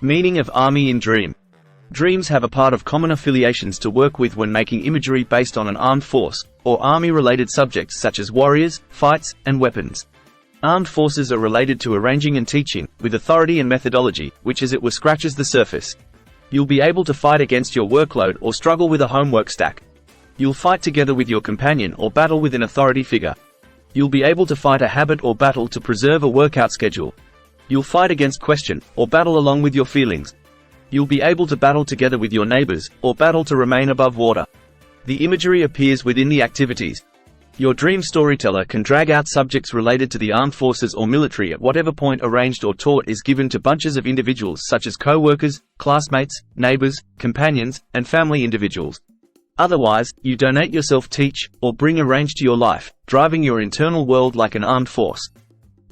Meaning of army in dream. Dreams have a part of common affiliations to work with when making imagery based on an armed force, or army-related subjects such as warriors, fights, and weapons. Armed forces are related to arranging and teaching, with authority and methodology, which as it were scratches the surface. You'll be able to fight against your workload or struggle with a homework stack. You'll fight together with your companion or battle with an authority figure. You'll be able to fight a habit or battle to preserve a workout schedule. You'll fight against question, or battle along with your feelings. You'll be able to battle together with your neighbors, or battle to remain above water. The imagery appears within the activities. Your dream storyteller can drag out subjects related to the armed forces or military at whatever point arranged or taught is given to bunches of individuals such as co-workers, classmates, neighbors, companions, and family individuals. Otherwise, you donate yourself, teach, or bring a range to your life, driving your internal world like an armed force.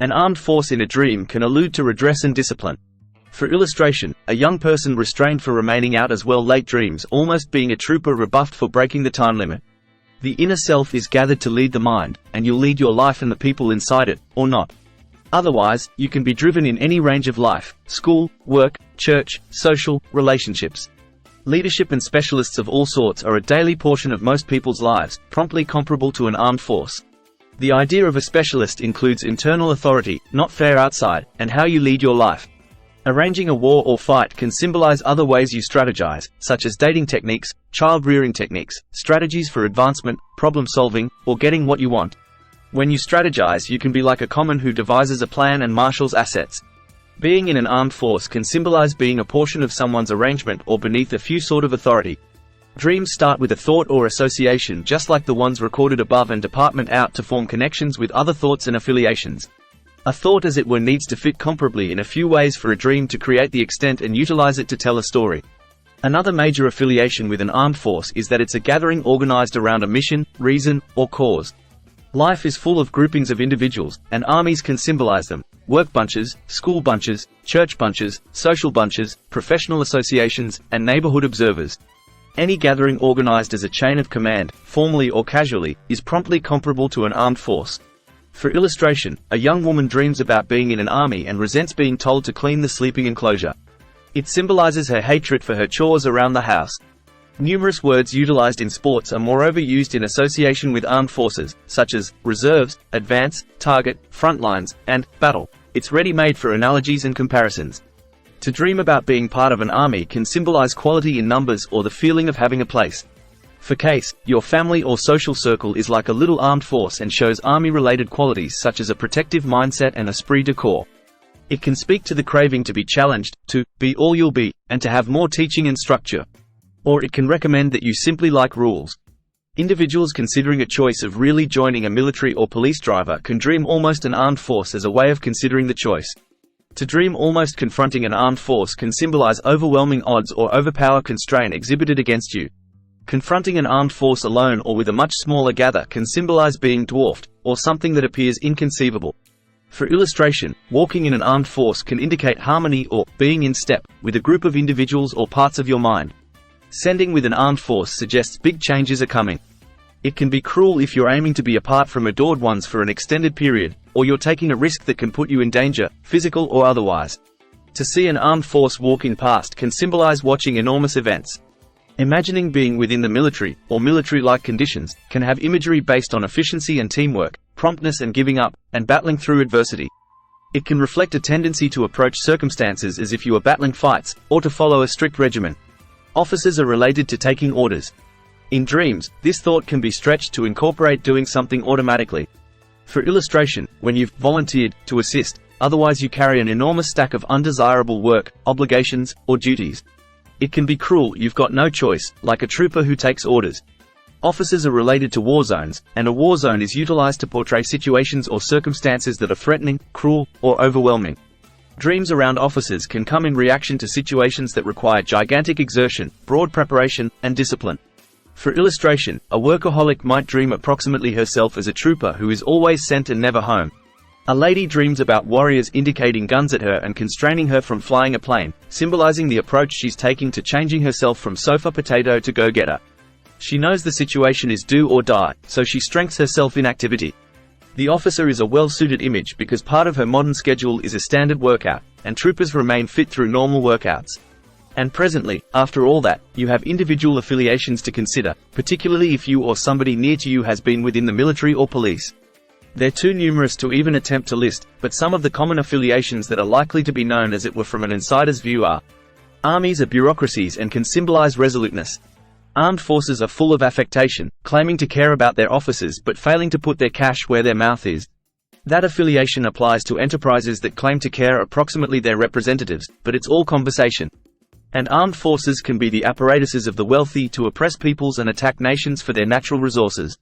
An armed force in a dream can allude to redress and discipline. For illustration, a young person restrained for remaining out as well late dreams almost being a trooper rebuffed for breaking the time limit. The inner self is gathered to lead the mind, and you'll lead your life and the people inside it, or not. Otherwise, you can be driven in any range of life: school, work, church, social, relationships. Leadership and specialists of all sorts are a daily portion of most people's lives, promptly comparable to an armed force. The idea of a specialist includes internal authority, not fair outside, and how you lead your life. Arranging a war or fight can symbolize other ways you strategize, such as dating techniques, child-rearing techniques, strategies for advancement, problem-solving, or getting what you want. When you strategize, you can be like a common who devises a plan and marshals assets. Being in an armed force can symbolize being a portion of someone's arrangement or beneath a few sort of authority. Dreams start with a thought or association just like the ones recorded above and department out to form connections with other thoughts and affiliations. A thought as it were needs to fit comparably in a few ways for a dream to create the extent and utilize it to tell a story. Another major affiliation with an armed force is that it's a gathering organized around a mission, reason, or cause. Life is full of groupings of individuals, and armies can symbolize them: work bunches, school bunches, church bunches, social bunches, professional associations, and neighborhood observers. Any gathering organized as a chain of command, formally or casually, is promptly comparable to an armed force. For illustration, a young woman dreams about being in an army and resents being told to clean the sleeping enclosure. It symbolizes her hatred for her chores around the house. Numerous words utilized in sports are moreover used in association with armed forces, such as reserves, advance, target, front lines, and battle. It's ready-made for analogies and comparisons. To dream about being part of an army can symbolize quality in numbers or the feeling of having a place. For case, your family or social circle is like a little armed force and shows army-related qualities such as a protective mindset and esprit de corps. It can speak to the craving to be challenged, to be all you'll be, and to have more teaching and structure. Or it can recommend that you simply like rules. Individuals considering a choice of really joining a military or police driver can dream almost an armed force as a way of considering the choice. To dream almost confronting an armed force can symbolize overwhelming odds or overpower constraint exhibited against you. Confronting an armed force alone or with a much smaller gather can symbolize being dwarfed, or something that appears inconceivable. For illustration, walking in an armed force can indicate harmony or being in step with a group of individuals or parts of your mind. Sending with an armed force suggests big changes are coming. It can be cruel if you're aiming to be apart from adored ones for an extended period, or you're taking a risk that can put you in danger, physical or otherwise. To see an armed force walking past can symbolize watching enormous events. Imagining being within the military, or military-like conditions, can have imagery based on efficiency and teamwork, promptness and giving up, and battling through adversity. It can reflect a tendency to approach circumstances as if you are battling fights, or to follow a strict regimen. Officers are related to taking orders. In dreams, this thought can be stretched to incorporate doing something automatically. For illustration, when you've volunteered to assist, otherwise you carry an enormous stack of undesirable work, obligations, or duties. It can be cruel, you've got no choice, like a trooper who takes orders. Officers are related to war zones, and a war zone is utilized to portray situations or circumstances that are threatening, cruel, or overwhelming. Dreams around officers can come in reaction to situations that require gigantic exertion, broad preparation, and discipline. For illustration, a workaholic might dream approximately herself as a trooper who is always sent and never home. A lady dreams about warriors indicating guns at her and constraining her from flying a plane, symbolizing the approach she's taking to changing herself from sofa potato to go-getter. She knows the situation is do or die, so she strengthens herself in activity. The officer is a well-suited image because part of her modern schedule is a standard workout. and troopers remain fit through normal workouts. And presently, after all that, you have individual affiliations to consider, particularly if you or somebody near to you has been within the military or police. They're too numerous to even attempt to list, but some of the common affiliations that are likely to be known as it were from an insider's view are: armies are bureaucracies and can symbolize resoluteness. Armed forces are full of affectation, claiming to care about their officers but failing to put their cash where their mouth is. That affiliation applies to enterprises that claim to care approximately their representatives, but it's all conversation. And armed forces can be the apparatuses of the wealthy to oppress peoples and attack nations for their natural resources.